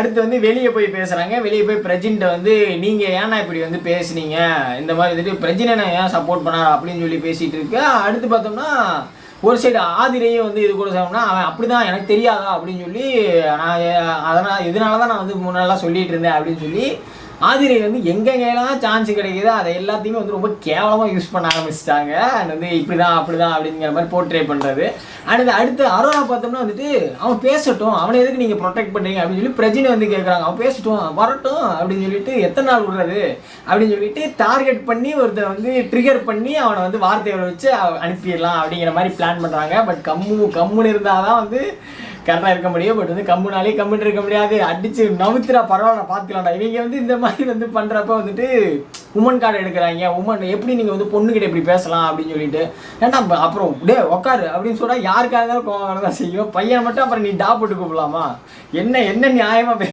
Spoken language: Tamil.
அடுத்து வந்து வெளியே போய் பேசுகிறாங்க. வெளியே போய் பிரஜின்ட்ட வந்து நீங்கள் ஏன்னா இப்படி வந்து பேசுனீங்க, இந்த மாதிரி வந்துட்டு பிரஜினை ஏன் சப்போர்ட் பண்ணார் அப்படின்னு சொல்லி பேசிகிட்டு இருக்கு. அடுத்து பார்த்தோம்னா ஒரு சைடு ஆதிரையும் வந்து இது கூட சொன்னோம்னா அவன் அப்படி தான் எனக்கு தெரியாதா அப்படின்னு சொல்லி நான் அதனால் இதனால தான் நான் வந்து முன்னெல்லாம் சொல்லிகிட்டு இருந்தேன் அப்படின்னு சொல்லி ஆதிரை வந்து எங்கெங்கெல்லாம் சான்ஸ் கிடைக்குதோ அதை எல்லாத்தையுமே வந்து ரொம்ப கேவலமாக யூஸ் பண்ண ஆரம்பிச்சிட்டாங்க. அண்ட் வந்து இப்படி தான் அப்படி தான் அப்படிங்கிற மாதிரி போர்ட்ரே பண்ணுறது. அண்ட் அடுத்து அரோரா பார்த்தோம்னா வந்துட்டு அவன் பேசட்டும், அவனை எதுக்கு நீங்கள் ப்ரொடெக்ட் பண்ணுறீங்க அப்படின்னு சொல்லி பிரஜினை வந்து கேட்குறாங்க. அவன் பேசட்டும் வரட்டும் அப்படின்னு சொல்லிட்டு எத்தனை நாள் விடுறது அப்படின்னு சொல்லிட்டு டார்கெட் பண்ணி ஒருத்தர் வந்து ட்ரிகர் பண்ணி அவனை வந்து வார்த்தைகளை வச்சு அனுப்பிடலாம் அப்படிங்கிற மாதிரி பிளான் பண்ணுறாங்க. பட் கம்முன்னு இருந்தால் தான் வந்து கரெக்டாக இருக்க முடியும். பட் வந்து கம்முனாலே கம்முன்னு இருக்க முடியாது. அடிச்சு நவுத்துறா பரவாயில்ல பார்த்துக்கலாம்டா. இவங்க வந்து இந்த மாதிரி வந்து பண்ணுறப்ப வந்துட்டு உமன் கார்டு எடுக்கிறாங்க. உமன் எப்படி நீங்கள் வந்து பொண்ணுக்கிட்ட இப்படி பேசலாம் அப்படின்னு சொல்லிட்டு ஏன்னா அப்புறம் டே உக்காரு அப்படின்னு சொன்னால் யாருக்காக இருந்தாலும் கோவம் தான் செய்யும். பையன் மட்டும் அப்புறம் நீ டா போட்டு கூப்பிடலாமா? என்ன நியாயமாக